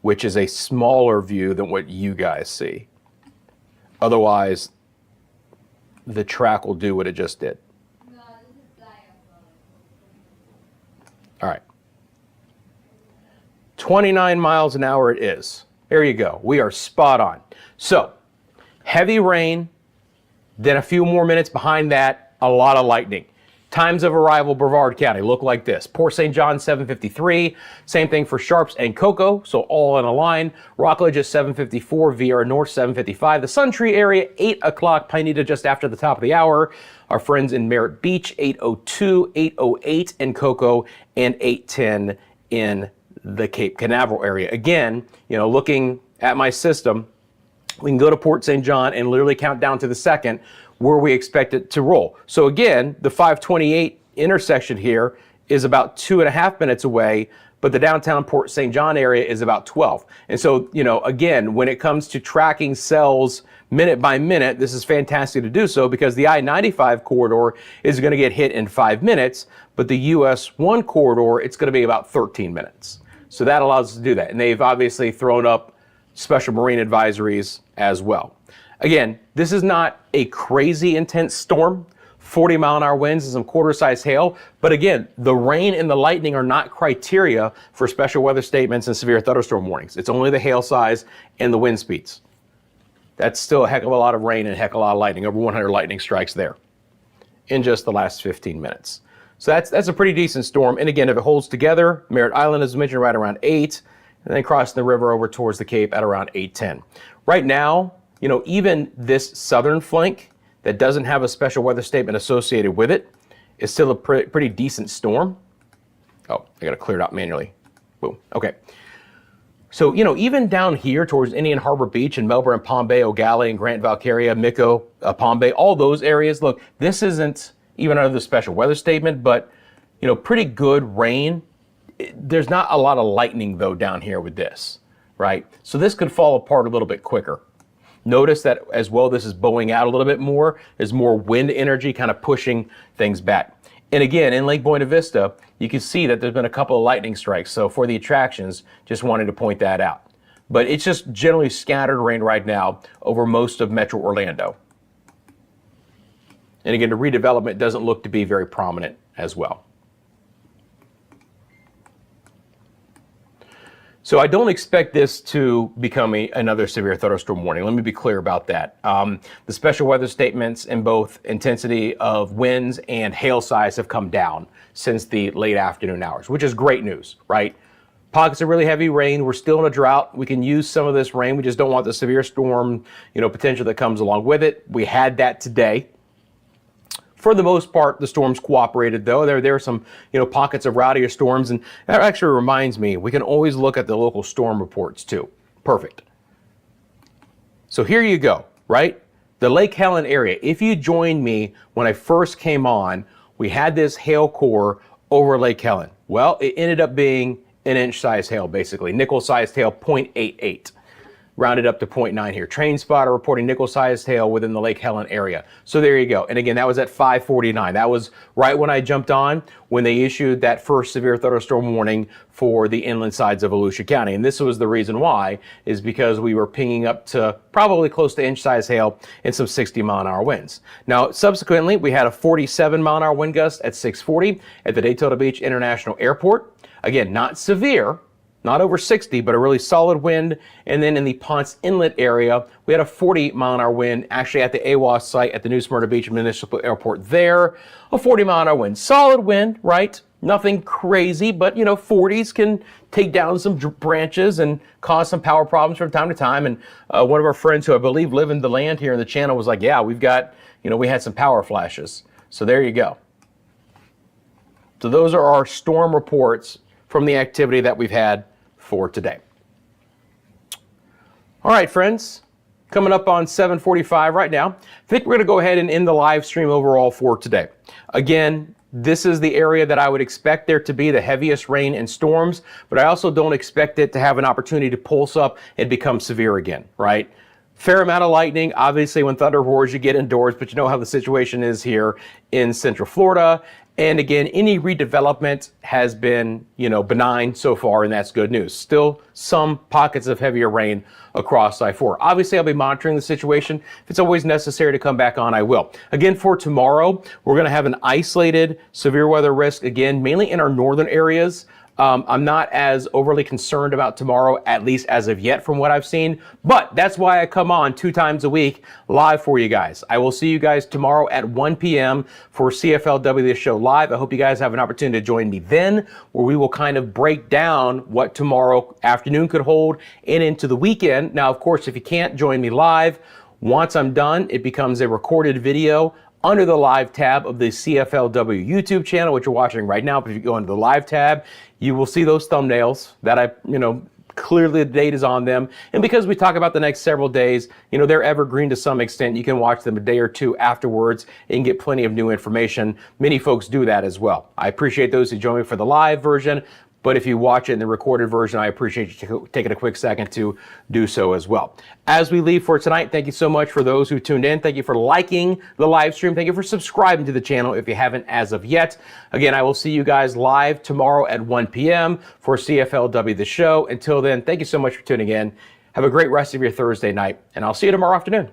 which is a smaller view than what you guys see. Otherwise, the track will do what it just did. All right. 29 miles an hour it is. There you go. We are spot on. So, heavy rain, then a few more minutes behind that, a lot of lightning. Times of arrival, Brevard County, look like this. Port St. John, 7:53. Same thing for Sharps and Cocoa, so all in a line. Rockledge at 7:54, VR North, 7:55. The Sun Tree area, 8 o'clock. Pineda just after the top of the hour. Our friends in Merritt Beach, 8:02, 8:08 in Cocoa, and 8:10 in the Cape Canaveral area. Again, you know, looking at my system, we can go to Port St. John and literally count down to the second where we expect it to roll. So again, the 528 intersection here is about 2.5 minutes away, but the downtown Port St. John area is about 12. And so, you know, again, when it comes to tracking cells minute by minute, this is fantastic to do so because the I-95 corridor is going to get hit in 5 minutes, but the US 1 corridor, it's going to be about 13 minutes. So that allows us to do that. And they've obviously thrown up special marine advisories as well. Again, this is not a crazy intense storm, 40-mile-an-hour winds and some quarter-size hail. But again, the rain and the lightning are not criteria for special weather statements and severe thunderstorm warnings. It's only the hail size and the wind speeds. That's still a heck of a lot of rain and a heck of a lot of lightning, over 100 lightning strikes there in just the last 15 minutes. So that's a pretty decent storm. And again, if it holds together, Merritt Island, as mentioned, right around 8, and then crossing the river over towards the Cape at around 8:10. Right now, you know, even this southern flank that doesn't have a special weather statement associated with it is still a pretty decent storm. Oh, I got to clear it out manually. Boom. Okay. So, you know, even down here towards Indian Harbor Beach and Melbourne, Palm Bay, O'Galley, and Grant Valkyria, Mico, Palm Bay, all those areas, look, this isn't even under the special weather statement, but, you know, pretty good rain. There's not a lot of lightning, though, down here with this, right? So this could fall apart a little bit quicker. Notice that as well, this is bowing out a little bit more. There's more wind energy kind of pushing things back. And again, in Lake Buena Vista, you can see that there's been a couple of lightning strikes. So for the attractions, just wanted to point that out. But it's just generally scattered rain right now over most of Metro Orlando. And again, the redevelopment doesn't look to be very prominent as well. So I don't expect this to become another severe thunderstorm warning. Let me be clear about that. The special weather statements in both intensity of winds and hail size have come down since the late afternoon hours, which is great news, right? Pockets of really heavy rain. We're still in a drought. We can use some of this rain. We just don't want the severe storm, you know, potential that comes along with it. We had that today. For the most part, the storms cooperated, though. There are some, you know, pockets of rowdier storms, and that actually reminds me, we can always look at the local storm reports, too. Perfect. So here you go, right? The Lake Helen area. If you joined me when I first came on, we had this hail core over Lake Helen. Well, it ended up being an inch-sized hail, basically. Nickel-sized hail, 0.88. rounded up to 0.9 here. Train spotter reporting nickel-sized hail within the Lake Helen area. So there you go. And again, that was at 5:49. That was right when I jumped on when they issued that first severe thunderstorm warning for the inland sides of Volusia County. And this was the reason why, is because we were pinging up to probably close to inch-sized hail and some 60-mile-an-hour winds. Now, subsequently, we had a 47-mile-an-hour wind gust at 6:40 at the Daytona Beach International Airport. Again, not severe, not over 60, but a really solid wind. And then in the Ponce Inlet area, we had a 40-mile-an-hour wind, actually at the AWAS site at the New Smyrna Beach Municipal Airport there. A 40-mile-an-hour wind. Solid wind, right? Nothing crazy, but, you know, 40s can take down some branches and cause some power problems from time to time. And one of our friends who I believe live in the land here in the channel was like, yeah, we've got, you know, we had some power flashes. So there you go. So those are our storm reports from the activity that we've had for today. All right, friends, coming up on 7:45 right now, I think we're going to go ahead and end the live stream overall for today. Again, this is the area that I would expect there to be the heaviest rain and storms, but I also don't expect it to have an opportunity to pulse up and become severe again, right? Fair amount of lightning, obviously when thunder roars you get indoors, but you know how the situation is here in Central Florida. And again, any redevelopment has been, you know, benign so far, and that's good news. Still some pockets of heavier rain across I-4. Obviously, I'll be monitoring the situation. If it's always necessary to come back on, I will. Again, for tomorrow, we're going to have an isolated severe weather risk, again, mainly in our northern areas. I'm not as overly concerned about tomorrow, at least as of yet from what I've seen, but that's why I come on 2 times a week live for you guys. I will see you guys tomorrow at 1 p.m. for CFLW The Show Live. I hope you guys have an opportunity to join me then, where we will kind of break down what tomorrow afternoon could hold and into the weekend. Now, of course, if you can't join me live, once I'm done, it becomes a recorded video under the live tab of the CFLW YouTube channel, which you're watching right now. But if you go into the live tab, you will see those thumbnails that I, you know, clearly the date is on them. And because we talk about the next several days, you know, they're evergreen to some extent. You can watch them a day or two afterwards and get plenty of new information. Many folks do that as well. I appreciate those who join me for the live version. But if you watch it in the recorded version, I appreciate you taking a quick second to do so as well. As we leave for tonight, thank you so much for those who tuned in. Thank you for liking the live stream. Thank you for subscribing to the channel if you haven't as of yet. Again, I will see you guys live tomorrow at 1 p.m. for CFLW The Show. Until then, thank you so much for tuning in. Have a great rest of your Thursday night, and I'll see you tomorrow afternoon.